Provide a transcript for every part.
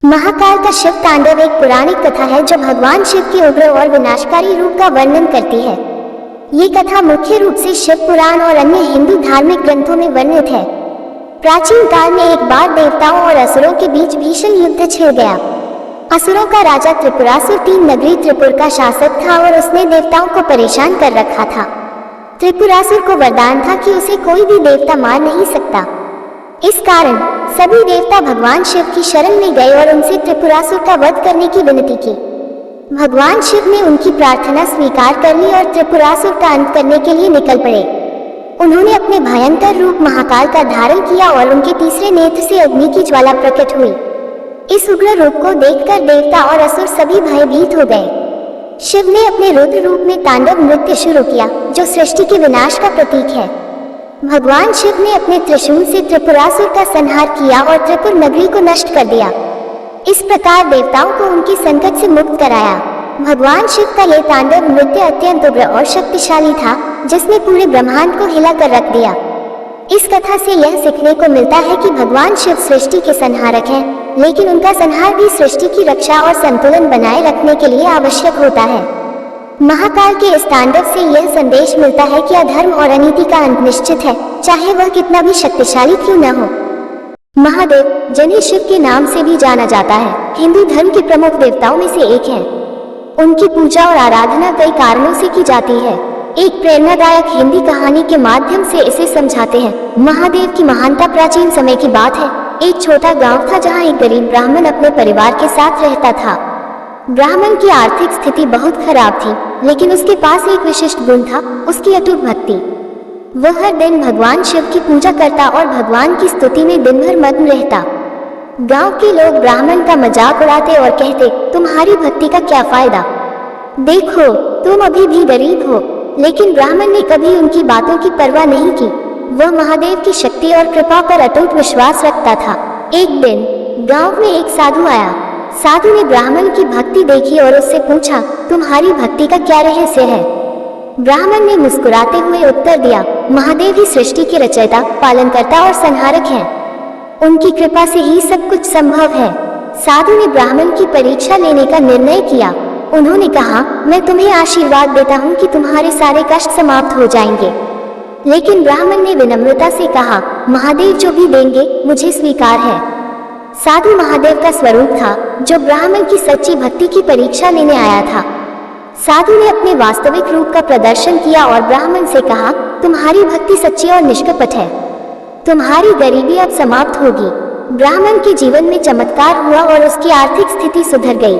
महाकाल का शिव तांडव एक पौराणिक कथा है जो भगवान शिव के उग्र और विनाशकारी रूप का वर्णन करती है। ये कथा मुख्य रूप से शिव पुराण और अन्य हिंदू धार्मिक ग्रंथों में वर्णित है। प्राचीन काल में एक बार देवताओं और असुरों के बीच भीषण युद्ध छिड़ गया। असुरों का राजा त्रिपुरासुर 3 नगरी त्रिपुर का शासक था और उसने देवताओं को परेशान कर रखा था। त्रिपुरासुर को वरदान था कि उसे कोई भी देवता मार नहीं सकता। इस कारण सभी देवता भगवान शिव की शरण में गए और उनसे त्रिपुरासुर का वध करने की विनती की। भगवान शिव ने उनकी प्रार्थना स्वीकार कर ली और त्रिपुरासुर का अंत करने के लिए निकल पड़े। उन्होंने अपने भयंकर रूप महाकाल का धारण किया और उनके तीसरे नेत्र से अग्नि की ज्वाला प्रकट हुई। इस उग्र रूप को देखकर देवता और असुर सभी भयभीत हो गए। शिव ने अपने रुद्र रूप में तांडव नृत्य शुरू किया, जो सृष्टि के विनाश का प्रतीक है। भगवान शिव ने अपने त्रिशूल से त्रिपुरासुर का संहार किया और त्रिपुर नगरी को नष्ट कर दिया। इस प्रकार देवताओं को उनके संकट से मुक्त कराया। भगवान शिव का यह तांडव नृत्य अत्यंत उग्र और शक्तिशाली था, जिसने पूरे ब्रह्मांड को हिलाकर रख दिया। इस कथा से यह सीखने को मिलता है कि भगवान शिव सृष्टि के संहारक हैं, लेकिन उनका संहार भी सृष्टि की रक्षा और संतुलन बनाए रखने के लिए आवश्यक होता है। महाकाल के इस तांडव से यह संदेश मिलता है कि अधर्म और अनीति का अंत निश्चित है, चाहे वह कितना भी शक्तिशाली क्यों न हो। महादेव, जिन्हें शिव के नाम से भी जाना जाता है, हिंदू धर्म के प्रमुख देवताओं में से एक हैं। उनकी पूजा और आराधना कई कारणों से की जाती है। एक प्रेरणादायक हिंदी कहानी के माध्यम से इसे समझाते हैं। महादेव की महानता प्राचीन समय की बात है। एक छोटा गांव था जहां एक गरीब ब्राह्मण अपने परिवार के साथ रहता था। ब्राह्मण की आर्थिक स्थिति बहुत खराब थी, लेकिन उसके पास एक विशिष्ट गुण था, उसकी अटूट भक्ति। वह हर दिन भगवान शिव की पूजा करता और भगवान की स्तुति में दिन भर मग्न रहता। गांव के लोग ब्राह्मण का मजाक उड़ाते और कहते, तुम्हारी भक्ति का क्या फायदा, देखो तुम अभी भी गरीब हो। लेकिन ब्राह्मण ने कभी उनकी बातों की परवाह नहीं की। वह महादेव की शक्ति और कृपा पर अटूट विश्वास रखता था। एक दिन गांव में एक साधु आया। साधु ने ब्राह्मण की भक्ति देखी और उससे पूछा, तुम्हारी भक्ति का क्या रहस्य है? ब्राह्मण ने मुस्कुराते हुए उत्तर दिया, महादेव ही सृष्टि के रचयिता, पालनकर्ता और संहारक हैं। उनकी कृपा से ही सब कुछ संभव है। साधु ने ब्राह्मण की परीक्षा लेने का निर्णय किया। उन्होंने कहा, मैं तुम्हें आशीर्वाद देता हूँ कि तुम्हारे सारे कष्ट समाप्त हो जाएंगे। लेकिन ब्राह्मण ने विनम्रता से कहा, महादेव जो भी देंगे मुझे स्वीकार है। साधु महादेव का स्वरूप था, जो ब्राह्मण की सच्ची भक्ति की परीक्षा लेने आया था। साधु ने अपने वास्तविक रूप का प्रदर्शन किया और ब्राह्मण से कहा, तुम्हारी भक्ति सच्ची और निष्कपट है। तुम्हारी गरीबी अब समाप्त होगी। ब्राह्मण के जीवन में चमत्कार हुआ और उसकी आर्थिक स्थिति सुधर गई।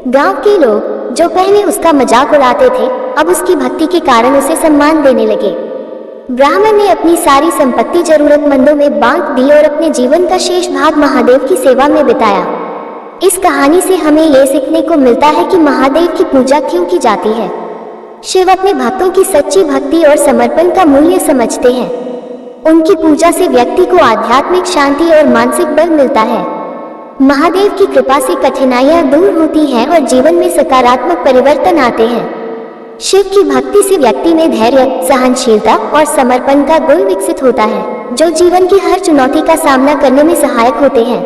गांव के लोग, जो पहले उसका मजाक उड़ाते थे, अब उसकी भक्ति के कारण उसे सम्मान देने लगे। ब्राह्मण ने अपनी सारी संपत्ति जरूरतमंदों में बांट दी और अपने जीवन का शेष भाग महादेव की सेवा में बिताया। इस कहानी से हमें यह सीखने को मिलता है कि महादेव की पूजा क्यों की जाती है। शिव अपने भक्तों की सच्ची भक्ति और समर्पण का मूल्य समझते हैं। उनकी पूजा से व्यक्ति को आध्यात्मिक शांति और मानसिक बल मिलता है। महादेव की कृपा से कठिनाइयां दूर होती हैं और जीवन में सकारात्मक परिवर्तन आते हैं। शिव की भक्ति से व्यक्ति में धैर्य, सहनशीलता और समर्पण का गुण विकसित होता है, जो जीवन की हर चुनौती का सामना करने में सहायक होते हैं।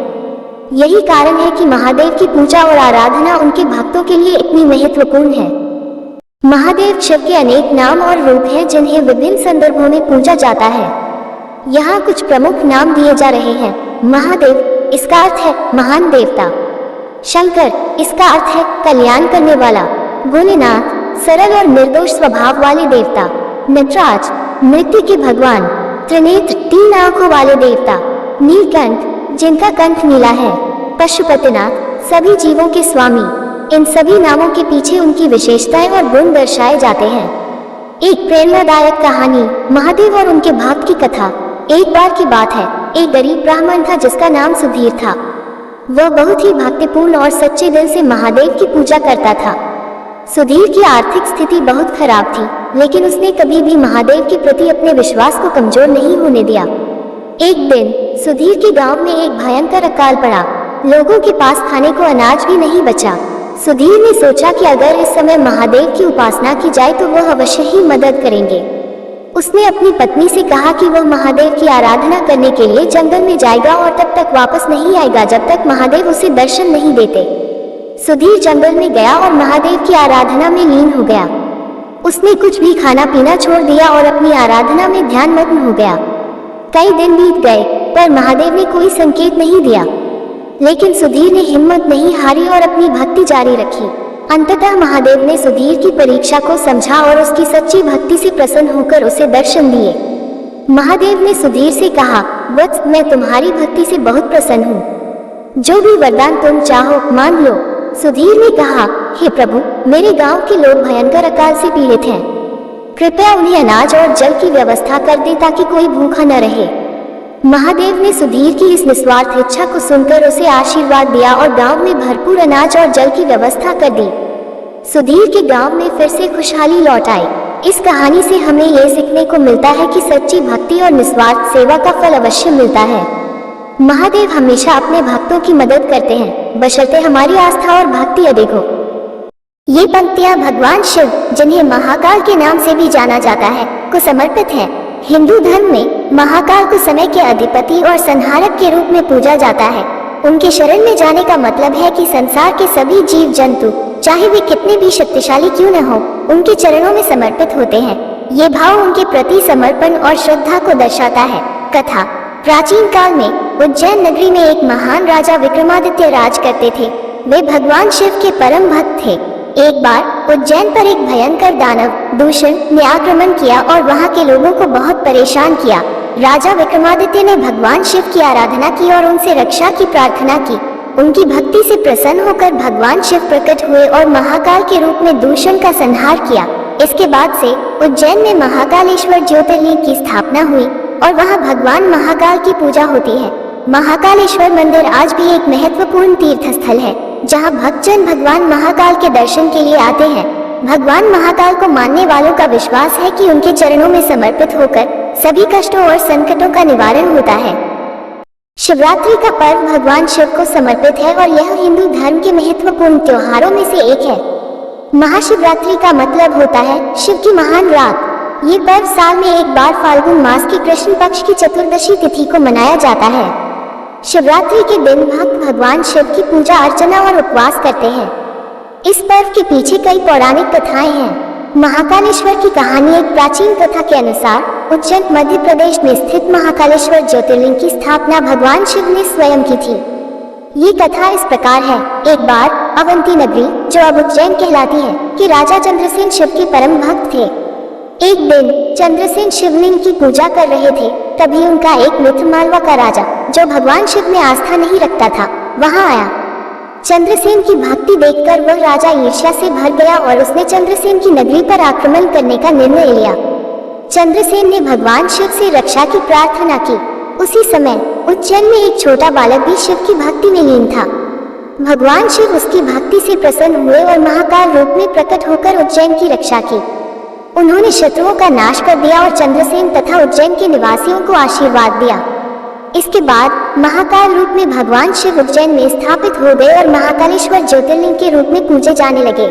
यही कारण है कि महादेव की पूजा और आराधना उनके भक्तों के लिए इतनी महत्वपूर्ण है। महादेव शिव के अनेक नाम और रूप हैं, जिन्हें विभिन्न संदर्भों में पूजा जाता है। यहाँ कुछ प्रमुख नाम दिए जा रहे हैं। महादेव, इसका अर्थ है महान देवता। शंकर, इसका अर्थ है कल्याण करने वाला। भोलेनाथ, सरल और निर्दोष स्वभाव वाले देवता। नटराज, नृत्य के भगवान। त्रिनेत्र, 3 आंखों वाले देवता। नीलकंठ, जिनका कंठ नीला है। पशुपतिनाथ, सभी जीवों के स्वामी। इन सभी नामों के पीछे उनकी विशेषताएं और गुण दर्शाए जाते हैं। एक प्रेरणादायक कहानी, महादेव और उनके भक्त की कथा। एक बार की बात है, एक गरीब ब्राह्मण था जिसका नाम सुधीर था। वह बहुत ही भक्तिपूर्ण और सच्चे दिल से महादेव की पूजा करता था। सुधीर की आर्थिक स्थिति बहुत खराब थी, लेकिन उसने कभी भी महादेव के प्रति अपने विश्वास को कमजोर नहीं होने दिया। एक दिन सुधीर के गांव में एक भयंकर अकाल पड़ा। लोगों के पास खाने को अनाज भी नहीं बचा। सुधीर ने सोचा कि अगर इस समय महादेव की उपासना की जाए तो वह अवश्य ही मदद करेंगे। उसने अपनी पत्नी से कहा कि वह महादेव की आराधना करने के लिए जंगल में जाएगा और तब तक वापस नहीं आएगा जब तक महादेव उसे दर्शन नहीं देते। सुधीर जंगल में गया और महादेव की आराधना में लीन हो गया। उसने कुछ भी खाना पीना छोड़ दिया और अपनी आराधना में ध्यानमग्न हो गया। कई दिन बीत गए पर महादेव ने कोई संकेत नहीं दिया, लेकिन सुधीर ने हिम्मत नहीं हारी और अपनी भक्ति जारी रखी। अंततः महादेव ने सुधीर की परीक्षा को समझा और उसकी सच्ची भक्ति से प्रसन्न होकर उसे दर्शन दिए। महादेव ने सुधीर से कहा, वत्स, मैं तुम्हारी भक्ति से बहुत प्रसन्न हूँ, जो भी वरदान तुम चाहो मांग लो। सुधीर ने कहा, हे प्रभु, मेरे गांव के लोग भयंकर अकाल से पीड़ित हैं, कृपया उन्हें अनाज और जल की व्यवस्था कर दे ताकि कोई भूखा न रहे। महादेव ने सुधीर की इस निस्वार्थ इच्छा को सुनकर उसे आशीर्वाद दिया और गांव में भरपूर अनाज और जल की व्यवस्था कर दी। सुधीर के गांव में फिर से खुशहाली लौट आई। इस कहानी से हमें यह सीखने को मिलता है कि सच्ची भक्ति और निस्वार्थ सेवा का फल अवश्य मिलता है। महादेव हमेशा अपने भक्तों की मदद करते हैं, बशर्ते हमारी आस्था और भक्ति अधिक हो। ये पंक्तियां भगवान शिव, जिन्हें महाकाल के नाम से भी जाना जाता है, को समर्पित है। हिंदू धर्म में महाकाल को समय के अधिपति और संहारक के रूप में पूजा जाता है। उनके शरण में जाने का मतलब है कि संसार के सभी जीव जंतु, चाहे वे कितने भी शक्तिशाली क्यों न हो, उनके चरणों में समर्पित होते हैं। ये भाव उनके प्रति समर्पण और श्रद्धा को दर्शाता है। कथा। प्राचीन काल में उज्जैन नगरी में एक महान राजा विक्रमादित्य राज करते थे। वे भगवान शिव के परम भक्त थे। एक बार उज्जैन पर एक भयंकर दानव दूषण ने आक्रमण किया और वहां के लोगों को बहुत परेशान किया। राजा विक्रमादित्य ने भगवान शिव की आराधना की और उनसे रक्षा की प्रार्थना की। उनकी भक्ति से प्रसन्न होकर भगवान शिव प्रकट हुए और महाकाल के रूप में दूषण का संहार किया। इसके बाद से उज्जैन में महाकालेश्वर ज्योतिर्लिंग की स्थापना हुई और वहां भगवान महाकाल की पूजा होती है। महाकालेश्वर मंदिर आज भी एक महत्वपूर्ण तीर्थ स्थल है, जहां भक्तजन भगवान महाकाल के दर्शन के लिए आते हैं। भगवान महाकाल को मानने वालों का विश्वास है कि उनके चरणों में समर्पित होकर सभी कष्टों और संकटों का निवारण होता है। शिवरात्रि का पर्व भगवान शिव को समर्पित है और यह हिंदू धर्म के महत्वपूर्ण त्योहारों में से एक है। महाशिवरात्रि का मतलब होता है शिव की महान रात। ये पर्व साल में एक बार फाल्गुन मास की कृष्ण पक्ष की चतुर्दशी तिथि को मनाया जाता है। शिवरात्रि के दिन भक्त भगवान शिव की पूजा अर्चना और उपवास करते हैं। इस पर्व के पीछे कई पौराणिक कथाएं हैं। महाकालेश्वर की कहानी। एक प्राचीन कथा के अनुसार उज्जैन मध्य प्रदेश में स्थित महाकालेश्वर ज्योतिर्लिंग की स्थापना भगवान शिव ने स्वयं की थी। ये कथा इस प्रकार है। एक बार अवंती नगरी, जो अब उज्जैन कहलाती है, के राजा चंद्रसेन शिव के परम भक्त थे। एक दिन चंद्रसेन शिवलिंग की पूजा कर रहे थे, तभी उनका एक मित्र मालवा का राजा, जो भगवान शिव में आस्था नहीं रखता था, वहां आया। चंद्रसेन की भक्ति देखकर वह राजा ईर्ष्या से भर गया और उसने चंद्रसेन की नगरी पर आक्रमण करने का निर्णय लिया। चंद्रसेन ने भगवान शिव से रक्षा की प्रार्थना की। उसी समय उज्जैन में एक छोटा बालक भी शिव की भक्ति में लीन था। भगवान शिव उसकी भक्ति से प्रसन्न हुए और महाकाल रूप में प्रकट होकर उज्जैन की रक्षा की। उन्होंने शत्रुओं का नाश कर दिया और चंद्रसेन तथा उज्जैन के निवासियों को आशीर्वाद दिया। इसके बाद महाकाल रूप में भगवान शिव उज्जैन में स्थापित हो गए और महाकालेश्वर ज्योतिर्लिंग के रूप में पूजे जाने लगे।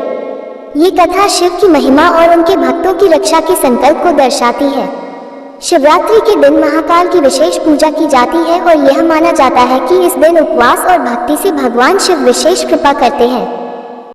ये कथा शिव की महिमा और उनके भक्तों की रक्षा के संकल्प को दर्शाती है। शिवरात्रि के दिन महाकाल की विशेष पूजा की जाती है और यह माना जाता है कि इस दिन उपवास और भक्ति से भगवान शिव विशेष कृपा करते हैं।